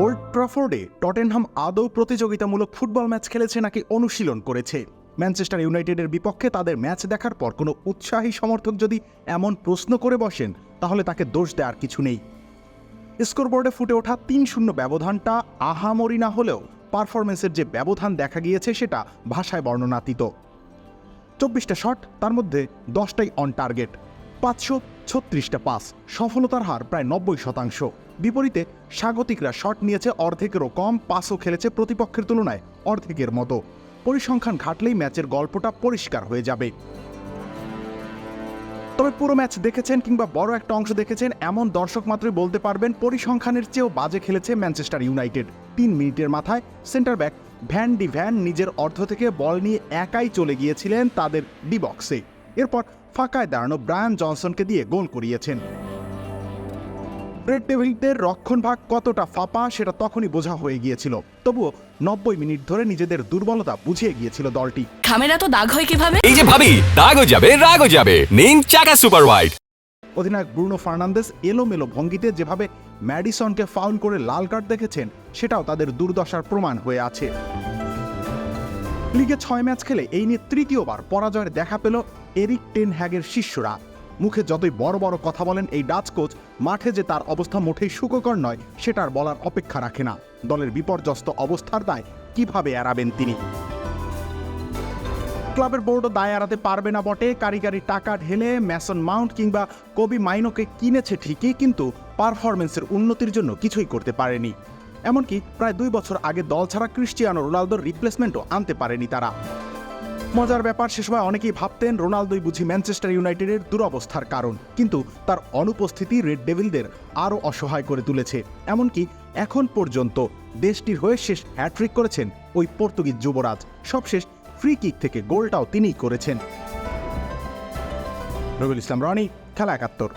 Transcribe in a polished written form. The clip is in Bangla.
ওল্ড ট্রাফোর্ডে টটেনহাম আদৌ প্রতিযোগিতামূলক ফুটবল ম্যাচ খেলেছে নাকি অনুশীলন করেছে? ম্যানচেস্টার ইউনাইটেডের বিপক্ষে তাদের ম্যাচ দেখার পর কোনো উৎসাহী সমর্থক যদি এমন প্রশ্ন করে বসেন, তাহলে তাকে দোষ দেওয়ার কিছু নেই। স্কোরবোর্ডে ফুটে ওঠা ৩-০ ব্যবধানটা আহামরি না হলেও পারফরমেন্সের যে ব্যবধান দেখা গিয়েছে সেটা ভাষায় বর্ণনাতীত। ২৪টা শট, তার মধ্যে 10টাই অন টার্গেট, ৫৩৬টা পাস, সফলতার হার প্রায় ৯০%। বিপরীতে স্বাগতিকরা শট নিয়েছে অর্ধেকেরও কম, পাসও খেলেছে প্রতিপক্ষের তুলনায় অর্ধেকের মতো। পরিসংখ্যান ঘাটলেই ম্যাচের গল্পটা পরিষ্কার হয়ে যাবে। তবে পুরো ম্যাচ দেখেছেন কিংবা বড় একটা অংশ দেখেছেন এমন দর্শক মাত্রই বলতে পারবেন পরিসংখ্যানের চেয়েও বাজে খেলেছে ম্যানচেস্টার ইউনাইটেড। ৩ মিনিটের মাথায় centre back van de van নিজের অর্ধ থেকে বল নিয়ে একাই চলে গিয়েছিলেন তাদের ডি বক্সে। এরপর ফাঁকায় দাঁড়ানো ব্রায়ান জনসনকে দিয়ে গোল করিয়েছেন। রেড ডেভিলদের রক্ষণভাগ কতটা ফাঁপা সেটা তখনই বোঝা হয়ে গিয়েছিল। তবুও ৯০ মিনিট ধরে নিজেদের দুর্বলতা বুঝিয়ে গিয়েছিল দলটি। খামেরা তো দাগ হয় কিভাবে? এই যে ভাবি, দাগও যাবে রাগও যাবে, নিন চাকা সুপার হোয়াইট। অধিনায়ক ব্রুনো ফার্নান্দেস এলোমেলো ভঙ্গিতে যেভাবে ম্যাডিসনকে ফাউল করে লাল কার্ড দেখেছেন, সেটাও তাদের দুর্দশার প্রমাণ হয়ে আছে। লিগে ৬ ম্যাচ খেলে এই নিয়ে তৃতীয়বার পরাজয়ের দেখা পেল এরিক টেন হ্যাগের শিষ্যরা। মুখে যতই বড় বড় কথা বলেন এই ডাচ কোচ, মাঠে যে তার অবস্থা মোটেই সুখকর নয় সেটার বলার অপেক্ষা রাখে না। দলের বিপর্যস্ত অবস্থার দায় কিভাবে এড়াবেন তিনি? ক্লাবের বোর্ডও দায় এড়াতে পারবে না বটে। কারিগরি টাকা ঢেলে ম্যাসন মাউন্ট কিংবা কবি মাইনোকে কিনেছে ঠিকই, কিন্তু পারফরমেন্সের উন্নতির জন্য কিছুই করতে পারেনি। এমনকি প্রায় ২ বছর আগে দল ছাড়া ক্রিস্টিয়ানো রোনালদোর রিপ্লেসমেন্টও আনতে পারেনি তারা। মজার ব্যাপার, সে সময় অনেকেই ভাবতেন রোনালদোই বুঝি ম্যানচেস্টার ইউনাইটেডের দুরবস্থার কারণ, কিন্তু তার অনুপস্থিতি রেড ডেভিলদের আরও অসহায় করে তুলেছে। এমনকি এখন পর্যন্ত দেশটির হয়ে শেষ হ্যাট্রিক করেছেন ওই পর্তুগিজ যুবরাজ। সবশেষ ফ্রি কিক থেকে গোলটাও তিনিই করেছেন। রবিউল ইসলাম রনি, খেলা ৭১।